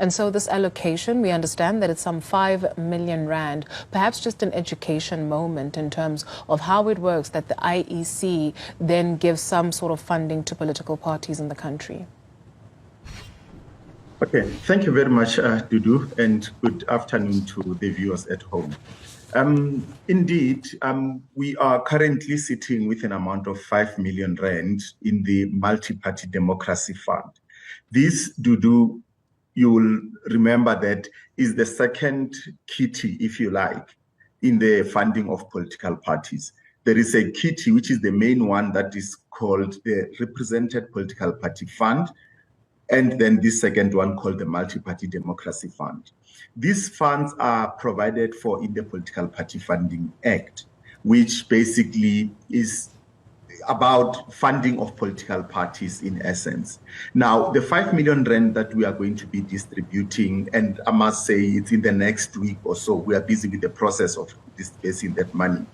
And so this allocation, we understand that it's some 5 million rand, perhaps just an education moment in terms of how it works, that the IEC then gives some sort of funding to political parties in the country. Okay, thank you very much, Dudu, and good afternoon to the viewers at home. Indeed, we are currently sitting with an amount of 5 million rand in the Multi-Party Democracy Fund. This, Dudu, you will remember that is the second kitty, if you like, in the funding of political parties. There is a kitty, which is the main one, that is called the Represented Political Party Fund, and then this second one called the Multi-Party Democracy Fund. These funds are provided for in the Political Party Funding Act, which basically is about funding of political parties in essence. Now, the 5 million rand that we are going to be distributing, and I must say it's in the next week or so, we are busy with the process of disbursing that money,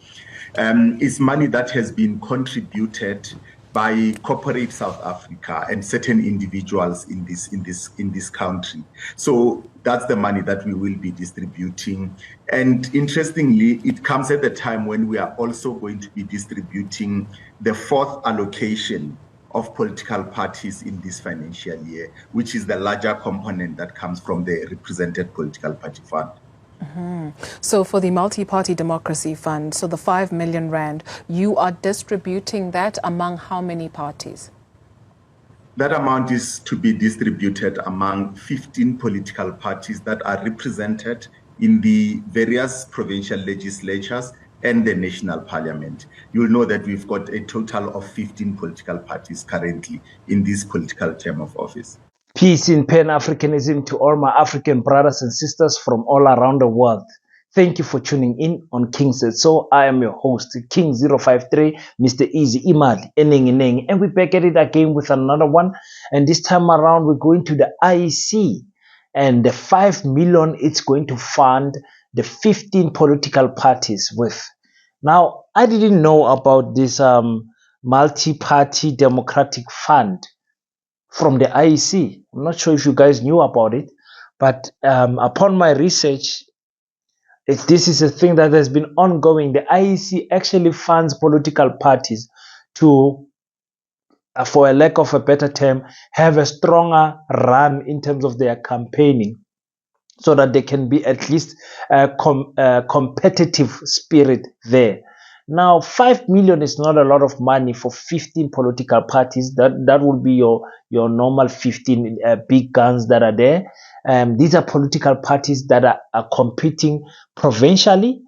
is money that has been contributed by corporate South Africa and certain individuals in this country. So that's the money that we will be distributing. And interestingly, it comes at the time when we are also going to be distributing the fourth allocation of political parties in this financial year, which is the larger component that comes from the Represented Political Party Fund. So for the Multi-Party Democracy Fund, so the 5 million rand, you are distributing that among how many parties? That amount is to be distributed among 15 political parties that are represented in the various provincial legislatures and the national parliament. You'll know that we've got a total of 15 political parties currently in this political term of office. Peace in Pan-Africanism to all my African brothers and sisters from all around the world. Thank you for tuning in on King Said So. I am your host, King053, Mr. Easy Imali, Eneng, and we're back at it again with another one. And this time around, we're going to the IEC, and the 5 million it's going to fund the 15 political parties with. Now, I didn't know about this Multi-Party Democratic Fund from the IEC. I'm not sure if you guys knew about it, but upon my research, this is a thing that has been ongoing. The IEC actually funds political parties to, for a lack of a better term, have a stronger run in terms of their campaigning, so that they can be at least a competitive spirit there. Now, 5 million is not a lot of money for 15 political parties. That would be your normal 15 big guns that are there. These are political parties that are competing provincially,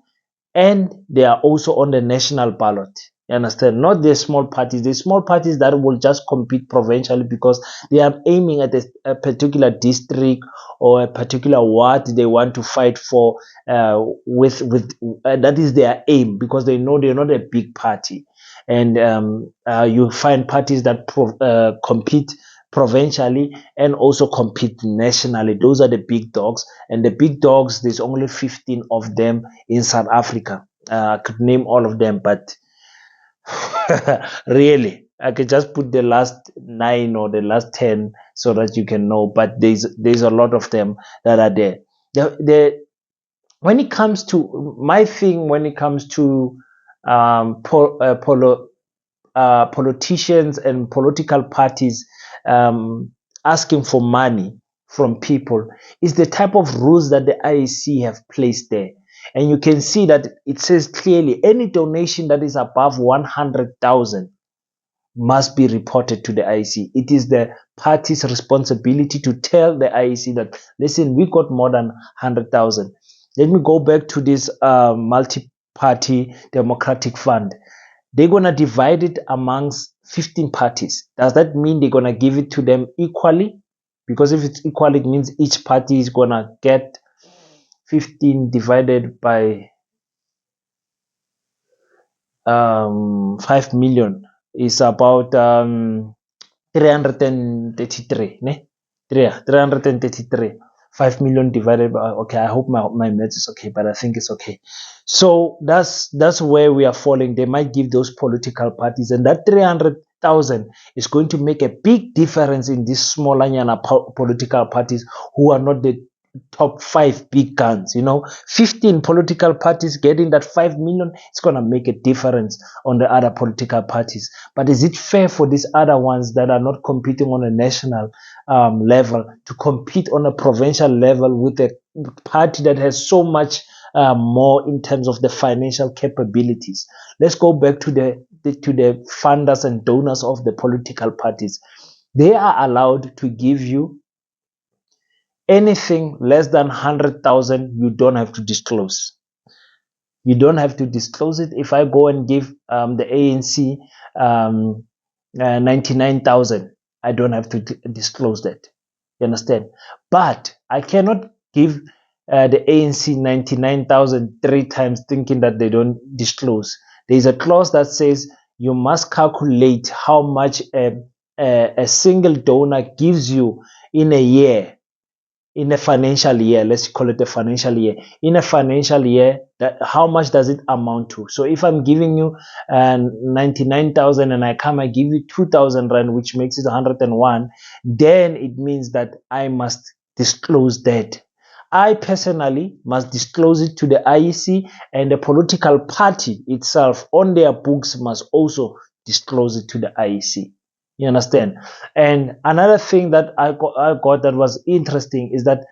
and they are also on the national ballot. You understand? Not the small parties. The small parties that will just compete provincially because they are aiming at a particular district or a particular ward they want to fight for. That is their aim, because they know they're not a big party. And you find parties that compete provincially and also compete nationally. Those are the big dogs, and the big dogs, there's only 15 of them in South Africa. I could name all of them, but really, I could just put the last 9 or the last 10 so that you can know. But there's a lot of them that are there. When it comes to my thing, when it comes to politicians and political parties asking for money from people, is the type of rules that the IEC have placed there. And you can see that it says clearly any donation that is above 100,000 must be reported to the IEC. It is the party's responsibility to tell the IEC that, listen, we got more than 100,000. Let me go back to this Multi-Party Democratic Fund. They're going to divide it amongst 15 parties. Does that mean they're going to give it to them equally? Because if it's equal, it means each party is going to get 15 divided by 5 million is about 333. Ne? 333. 5 million divided by, okay, I hope my math is okay, but I think it's okay. So that's where we are falling. They might give those political parties, and that 100,000 is going to make a big difference in these smaller political parties who are not the top 5 big guns. 15 political parties getting that 5 million, it's going to make a difference on the other political parties. But is it fair for these other ones that are not competing on a national level to compete on a provincial level with a party that has so much more in terms of the financial capabilities? Let's go back to the funders and donors of the political parties. They are allowed to give you anything less than 100,000. You don't have to disclose. You don't have to disclose it. If I go and give the ANC 99,000, I don't have to disclose that. You understand? But I cannot give the ANC 99,000 3 times thinking that they don't disclose. There is a clause that says you must calculate how much a single donor gives you in a year, in a financial year. Let's call it a financial year. In a financial year, how much does it amount to? So if I'm giving you 99,000 and I give you 2,000 rand, which makes it 101, then it means that I must disclose that. I personally must disclose it to the IEC, and the political party itself on their books must also disclose it to the IEC. You understand? And another thing that I got that was interesting is that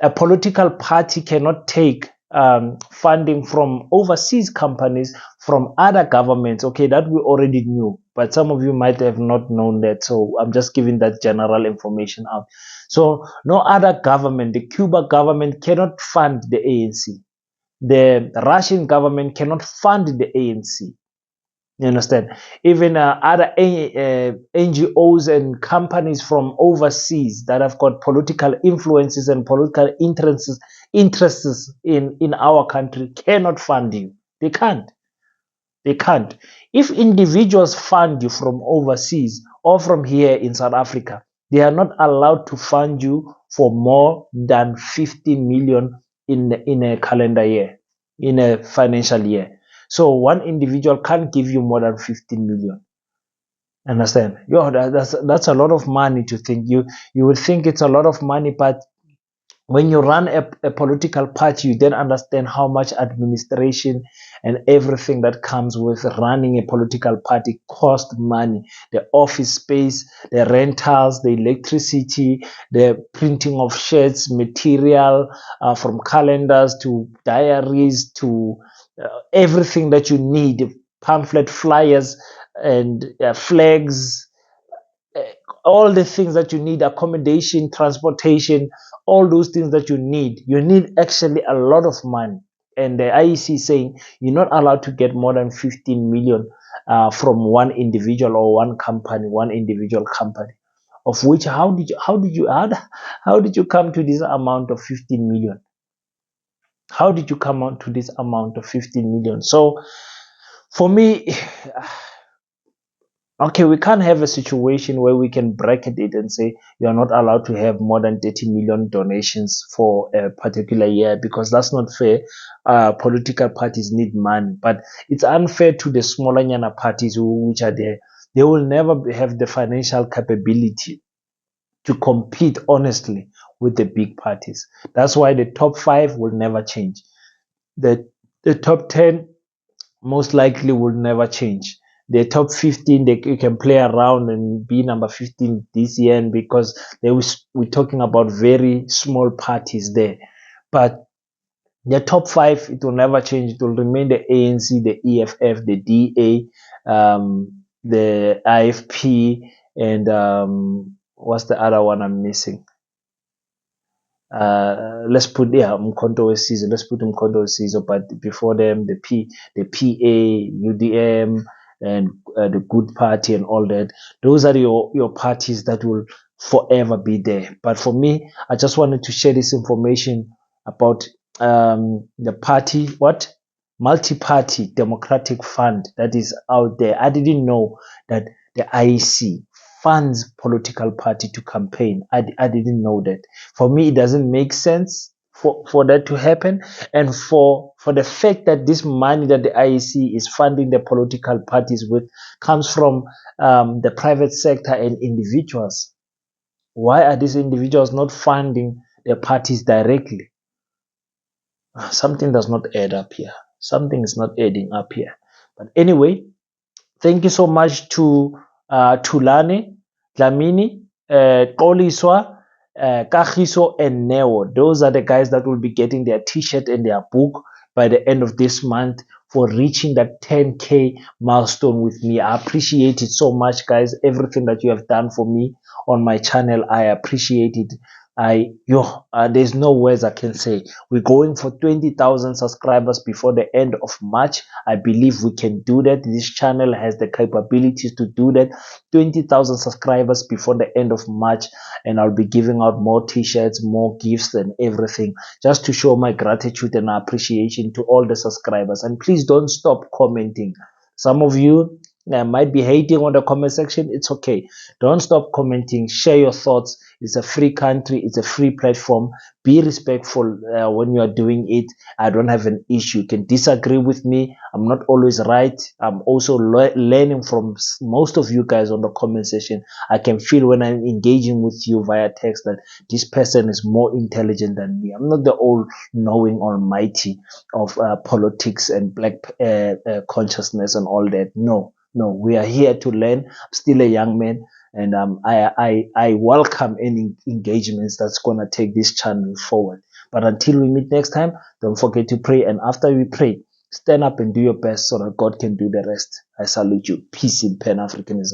a political party cannot take funding from overseas companies, from other governments. Okay, that we already knew, but some of you might have not known that. So I'm just giving that general information out. So no other government, the Cuba government cannot fund the ANC. The Russian government cannot fund the ANC. You understand? Even other NGOs and companies from overseas that have got political influences and political interests in our country cannot fund you. They can't. They can't. If individuals fund you from overseas or from here in South Africa, they are not allowed to fund you for more than 50 million in a calendar year, in a financial year. So one individual can't give you more than 15 million. Understand? That's a lot of money to think. You would think it's a lot of money, but when you run a political party, you then understand how much administration and everything that comes with running a political party cost money. The office space, the rentals, the electricity, the printing of shirts, material, from calendars to diaries to everything that you need, pamphlet, flyers, and flags, all the things that you need, accommodation, transportation, all those things that you need actually a lot of money. And the IEC is saying you're not allowed to get more than 15 million from one individual or one individual company. Of which, how did you come to this amount of 15 million? How did you come out to this amount of 15 million? So for me, okay, we can't have a situation where we can bracket it and say you are not allowed to have more than 30 million donations for a particular year, because that's not fair. Political parties need money, but it's unfair to the smaller Nyana parties which are there. They will never have the financial capability to compete honestly with the big parties. That's why the top 5 will never change. The top 10 most likely will never change. The top 15, you can play around and be number 15 this year, and because we're talking about very small parties there. But the top 5, it will never change. It will remain the ANC, the EFF, the DA, the IFP, and what's the other one I'm missing? Let's put Umkhonto weSizwe. Let's put Umkhonto weSizwe, but before them the PA, UDM, and the Good Party and all that. Those are your parties that will forever be there. But for me, I just wanted to share this information about the party, multi-party democratic fund that is out there. I didn't know that the IEC funds political party to campaign. I didn't know that. For me, it doesn't make sense for that to happen, and for the fact that this money that the IEC is funding the political parties with comes from the private sector and individuals. Why are these individuals not funding their parties directly? Something does not add up here. Something is not adding up here. But anyway, thank you so much to Tulane, Dlamini, Qoliswa, Kagiso, and Neo. Those are the guys that will be getting their t-shirt and their book by the end of this month for reaching that 10K milestone with me. I appreciate it so much, guys. Everything that you have done for me on my channel, I appreciate it. There's no words I can say. We're going for 20,000 subscribers before the end of March. I believe we can do that. This channel has the capabilities to do that. 20,000 subscribers before the end of March, and I'll be giving out more t-shirts, more gifts, and everything, just to show my gratitude and appreciation to all the subscribers. And please don't stop commenting. Some of you might be hating on the comment section. It's okay. Don't stop commenting. Share your thoughts. It's a free country. It's a free platform. Be respectful when you are doing it. I don't have an issue. You can disagree with me. I'm not always right. I'm also learning from most of you guys on the comment section. I can feel when I'm engaging with you via text that this person is more intelligent than me. I'm not the all-knowing almighty of politics and black consciousness and all that. No, we are here to learn. I'm still a young man, and I welcome any engagements that's gonna take this channel forward. But until we meet next time, don't forget to pray. And after we pray, stand up and do your best so that God can do the rest. I salute you. Peace in Pan-Africanism.